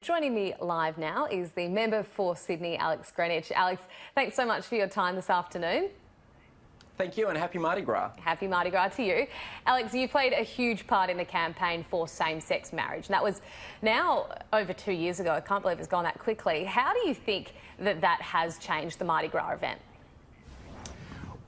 Joining me live now is the member for Sydney, Alex Greenwich. Alex, thanks so much for your time this afternoon. Thank you and happy Mardi Gras. Happy Mardi Gras to you. Alex, you played a huge part in the campaign for same-sex marriage. And that was now over 2 years ago. I can't believe it's gone that quickly. How do you think that has changed the Mardi Gras event?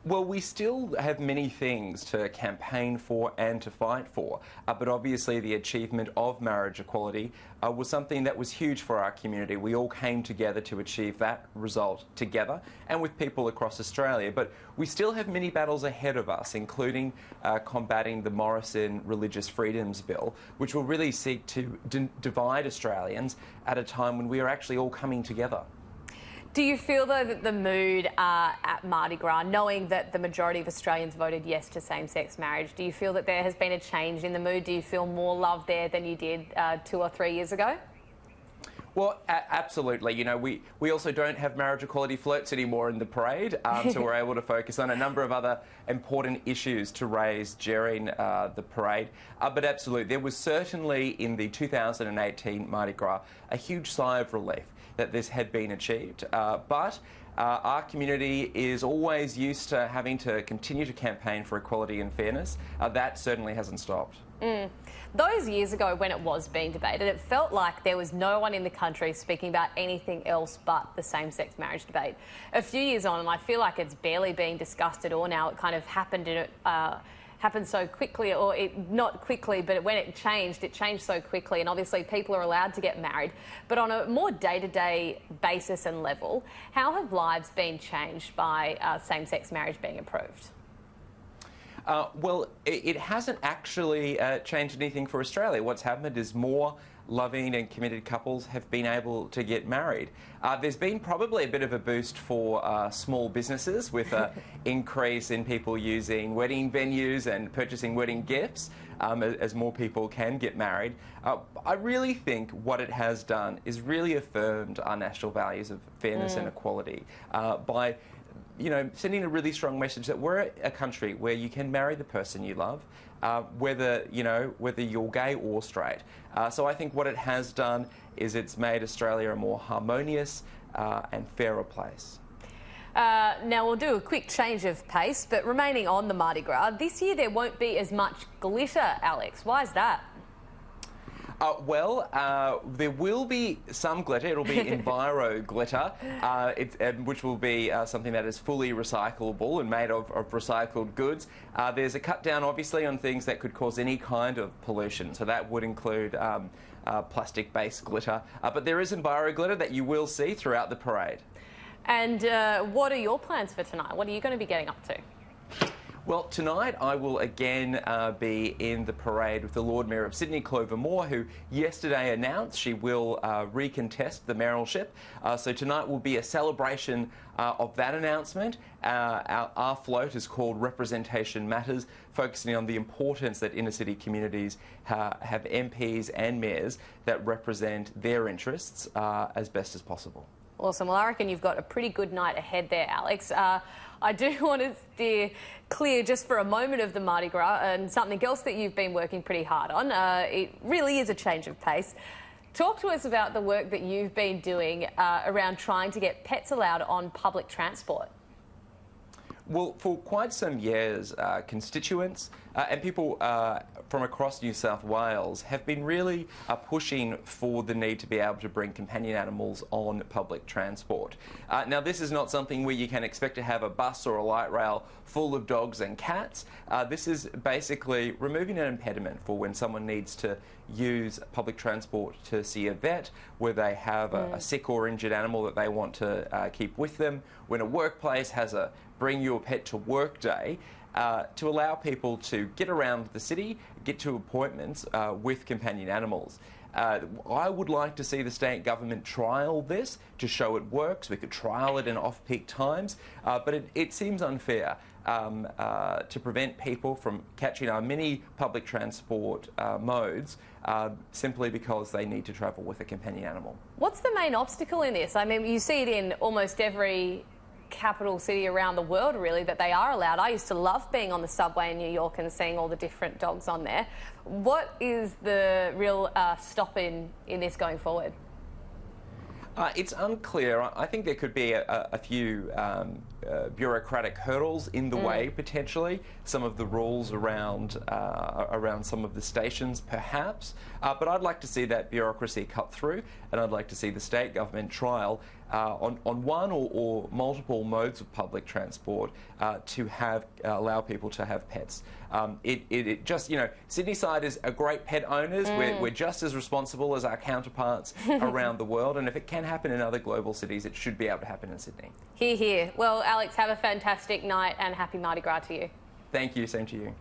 Well, we still have many things to campaign for and to fight for, but obviously the achievement of marriage equality was something that was huge for our community. We all came together to achieve that result together and with people across Australia. But we still have many battles ahead of us, including combating the Morrison Religious Freedoms Bill, which will really seek to divide Australians at a time when we are actually all coming together. Do you feel, though, that the mood at Mardi Gras, knowing that the majority of Australians voted yes to same-sex marriage, do you feel that there has been a change in the mood? Do you feel more love there than you did 2 or 3 years ago? Well, absolutely. You know, we also don't have marriage equality floats anymore in the parade, so we're able to focus on a number of other important issues to raise during the parade. But absolutely, there was certainly in the 2018 Mardi Gras a huge sigh of relief that this had been achieved. But our community is always used to having to continue to campaign for equality and fairness. That certainly hasn't stopped. Those years ago when it was being debated, it felt like there was no one in the country speaking about anything else but the same-sex marriage debate. A few years on, and I feel like it's barely being discussed at all now. It kind of happened happened so quickly, or not quickly, but when it changed so quickly, and obviously people are allowed to get married. But on a more day-to-day basis and level, how have lives been changed by same-sex marriage being approved? Well, it hasn't actually changed anything for Australia. What's happened is more loving and committed couples have been able to get married. There's been probably a bit of a boost for small businesses with an increase in people using wedding venues and purchasing wedding gifts as more people can get married. I really think what it has done is really affirmed our national values of fairness and equality by sending a really strong message that we're a country where you can marry the person you love, whether you're gay or straight. So I think what it has done is it's made Australia a more harmonious and fairer place. Now we'll do a quick change of pace, but remaining on the Mardi Gras, this year there won't be as much glitter, Alex. Why is that? There will be some glitter. It'll be Enviro-glitter, which will be something that is fully recyclable and made of recycled goods. There's a cut down, obviously, on things that could cause any kind of pollution. So that would include plastic-based glitter. But there is Enviro-glitter that you will see throughout the parade. And what are your plans for tonight? What are you going to be getting up to? Well, tonight I will again be in the parade with the Lord Mayor of Sydney, Clover Moore, who yesterday announced she will recontest the mayoralship. So tonight will be a celebration of that announcement. Our float is called Representation Matters, focusing on the importance that inner city communities have MPs and mayors that represent their interests as best as possible. Awesome. Well, I reckon you've got a pretty good night ahead there, Alex. I do want to steer clear just for a moment of the Mardi Gras and something else that you've been working pretty hard on. It really is a change of pace. Talk to us about the work that you've been doing around trying to get pets allowed on public transport. Well, for quite some years, constituents and people from across New South Wales have been really pushing for the need to be able to bring companion animals on public transport. Now, this is not something where you can expect to have a bus or a light rail full of dogs and cats. This is basically removing an impediment for when someone needs to use public transport to see a vet, where they have a sick or injured animal that they want to keep with them, when a workplace has a bring your pet to work day, to allow people to get around the city, get to appointments with companion animals. I would like to see the state government trial this to show it works. We could trial it in off-peak times, but it seems unfair to prevent people from catching our many public transport modes simply because they need to travel with a companion animal. What's the main obstacle in this? I mean, you see it in almost every capital city around the world, really, that they are allowed. I used to love being on the subway in New York and seeing all the different dogs on there. What is the real stop in this going forward? It's unclear. I think there could be a few bureaucratic hurdles in the way, potentially. Some of the rules around some of the stations, perhaps. But I'd like to see that bureaucracy cut through, and I'd like to see the state government trial on one or multiple modes of public transport to allow people to have pets. It just, Sydney side is a great pet owners. We're just as responsible as our counterparts around the world, and if it can happen in other global cities, it should be able to happen in Sydney. Hear, hear. Well, Alex, have a fantastic night and happy Mardi Gras to you. Thank you. Same to you.